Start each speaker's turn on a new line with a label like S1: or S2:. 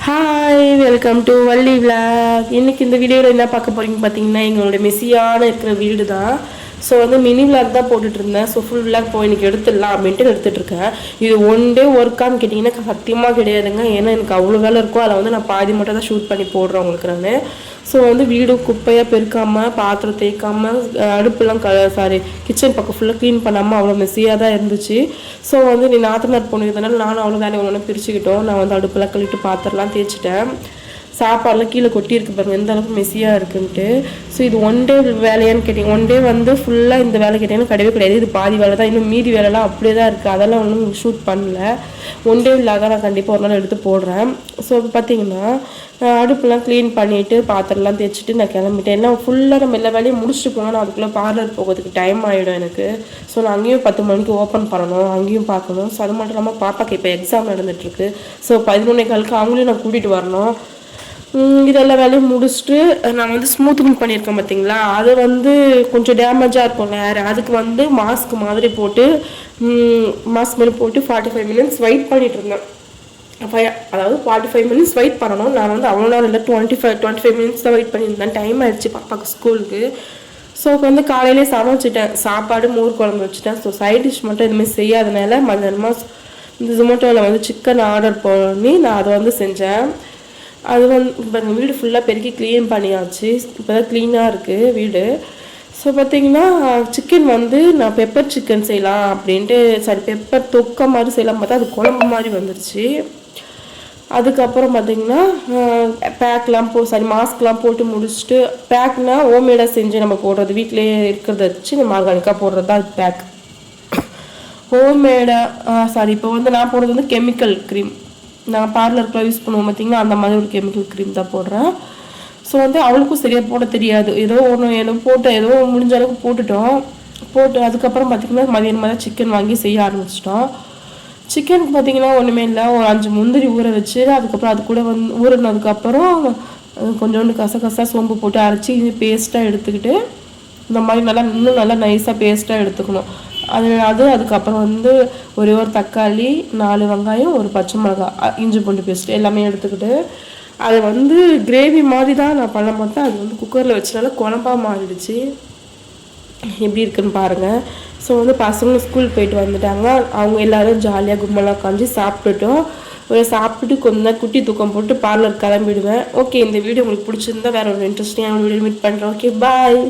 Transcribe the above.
S1: Hi welcome to Valli vlog. இன்றைக்கி இந்த வீடியோவில் என்ன பார்க்க போகிறீங்க பார்த்தீங்கன்னா, எங்களோட மெஸ்ஸியான இருக்கிற வீடு தான். ஸோ மினி விளாக் தான் போட்டுட்ருந்தேன். ஸோ ஃபுல் விளாக் போய் இன்றைக்கி எடுத்துடலாம் அப்படின்ட்டு எடுத்துகிட்ருக்கேன். இது ஒன் டே ஒர்க்கான்னு கேட்டிங்கன்னா சத்தியமாக கிடையாதுங்க. ஏன்னா எனக்கு அவ்வளோ வேலை இருக்கும். அதை நான் பாதி மட்டும் தான் ஷூட் பண்ணி போடுறேன் உங்களுக்கு நான். ஸோ வீடு குப்பையாக பெருக்காமல், பாத்திரம் தேய்க்காமல், அடுப்புலாம் கிச்சன் பக்கம் ஃபுல்லாக க்ளீன் பண்ணாமல் அவ்வளோ மெஸ்ஸியாக தான் இருந்துச்சு. ஸோ நீ நாத்தனார் போனதுனால நானும் அவ்வளோ வேலையை ஒன்று பிரிச்சுக்கிட்டோம். நான் அடுப்பெல்லாம் கழிட்டு பாத்திரம்லாம் தேய்ச்சிட்டேன். சாப்பாடெலாம் கீழே கொட்டியிருக்கு பாருங்க எந்த அளவுக்கு மெஸ்ஸியாக இருக்குன்ட்டு. ஸோ இது ஒன் டே வேலையான்னு கேட்டிங்க, ஒன் டே ஃபுல்லாக இந்த வேலை கேட்டிங்கன்னா கிடையவே கிடையாது. இது பாதி வேலை தான். இன்னும் மீதி வேலைலாம் அப்படியே தான் இருக்குது. அதெல்லாம் ஒன்றும் ஷூட் பண்ணல. ஒன் டே இல்லாத நான் கண்டிப்பாக ஒரு நாள் எடுத்து போடுறேன். ஸோ இப்போ பார்த்தீங்கன்னா அடுப்புலாம் க்ளீன் பண்ணிவிட்டு பாத்திரம்லாம் தேய்ச்சிட்டு நான் கிளம்பிட்டேன். ஏன்னா ஃபுல்லாக நம்ம எல்லா வேலையும் முடிச்சுட்டு போனால் நான் அதுக்குள்ளே பார்லர் போகிறதுக்கு டைம் ஆகிடும் எனக்கு. ஸோ நான் அங்கேயும் 10 மணிக்கு ஓப்பன் பண்ணணும், அங்கேயும் பார்க்கணும். ஸோ அது மட்டும் இல்லாமல் பாப்பாக்கு இப்போ எக்ஸாம் நடந்துகிட்ருக்கு. ஸோ 11:15 அவங்களையும் நான் கூட்டிகிட்டு வரணும். இதெல்லாம் வேலையும் முடிச்சுட்டு நான் ஸ்மூத்திங் பண்ணியிருக்கேன் பார்த்தீங்களா, அது கொஞ்சம் டேமேஜாக இருக்கும் வேறு. அதுக்கு மாஸ்க் மாதிரி போட்டு 45 மினிட்ஸ் வெயிட் பண்ணிட்டு இருந்தேன். அதாவது 45 மினிட்ஸ் வெயிட் பண்ணணும். நான் அவ்வளோ நேரம் இல்லை, 25 மினிட்ஸ் தான் வெயிட் பண்ணியிருந்தேன். டைம் ஆயிடுச்சு பாப்பாக்கு ஸ்கூலுக்கு. ஸோ காலையிலே சமைச்சிட்டேன். சாப்பாடு மோர் குழம்பு வச்சுட்டேன். ஸோ சைட் டிஷ் மட்டும் எதுவுமே செய்யாதனால மத்தியானமாக இந்த ஜொமேட்டோவில் சிக்கன் ஆர்டர் பண்ணி நான் அதை செஞ்சேன். அது இப்போ எங்கள் வீடு ஃபுல்லாக பெருக்கி க்ளீன் பண்ணியாச்சு. இப்போ தான் க்ளீனாக இருக்குது வீடு. ஸோ பார்த்திங்கன்னா சிக்கன் நான் பெப்பர் சிக்கன் செய்யலாம் அப்படின்ட்டு பெப்பர் தொக்க மாதிரி செய்யலாம் பார்த்தா அது குழம்பு மாதிரி வந்துருச்சு. அதுக்கப்புறம் பார்த்திங்கன்னா பேக்லாம் மாஸ்க்லாம் போட்டு முடிச்சுட்டு, பேக்னால் ஹோம்மேடாக செஞ்சு நம்ம போடுறது, வீட்டிலேயே இருக்கிறத வச்சு நம்ம ஆர்கானிக்காக போடுறது தான் பேக். ஹோம்மேடாக இப்போ நான் போடுறது கெமிக்கல் க்ரீம். நான் பார்லருக்குலாம் யூஸ் பண்ணுவோம் பார்த்திங்கன்னா, அந்த மாதிரி ஒரு கெமிக்கல் க்ரீம் தான் போடுறேன். ஸோ அவளுக்கும் சரியாக போட தெரியாது. ஏதோ ஒன்று போட்டு ஏதோ முடிஞ்ச அளவுக்கு போட்டு அதுக்கப்புறம் பார்த்திங்கன்னா மதியானமாக தான் சிக்கன் வாங்கி செய்ய ஆரம்பிச்சிட்டோம். சிக்கனுக்கு பார்த்திங்கன்னா ஒன்றுமே இல்லை, ஒரு 5 முந்திரி ஊற வச்சு அதுக்கப்புறம் அது கூட ஊறினதுக்கப்புறம் கொஞ்சோண்டு கசகசா சோம்பு போட்டு அரைச்சி பேஸ்ட்டாக எடுத்துக்கிட்டு இந்த மாதிரி இன்னும் நல்லா நைஸாக பேஸ்ட்டாக எடுத்துக்கணும். அதுக்கப்புறம் ஒரே ஒரு தக்காளி, 4 வெங்காயம், ஒரு பச்சை மிளகாய், இஞ்சி பூண்டு பேஸ்ட் எல்லாமே எடுத்துக்கிட்டு அதை கிரேவி மாதிரி தான் நான் பண்ண மாட்டேன். அது குக்கரில் வச்சனால குழம்பா மாறிடுச்சு. எப்படி இருக்குன்னு பாருங்கள். ஸோ பசங்களும் ஸ்கூல் போயிட்டு வந்துட்டாங்க. அவங்க எல்லோரும் ஜாலியாக கும்பலாக உட்காந்து சாப்பிட்டுட்டோம். சாப்பிட்டுட்டு கொஞ்ச நேரம் குட்டி தூக்கம் போட்டு பார்லர் கிளம்பிடுவேன். ஓகே, இந்த வீடியோ உங்களுக்கு பிடிச்சிருந்தா வேறு ஒரு இன்ட்ரெஸ்டிங்கான வீடியோ மீட் பண்ணுறேன். ஓகே, பாய்.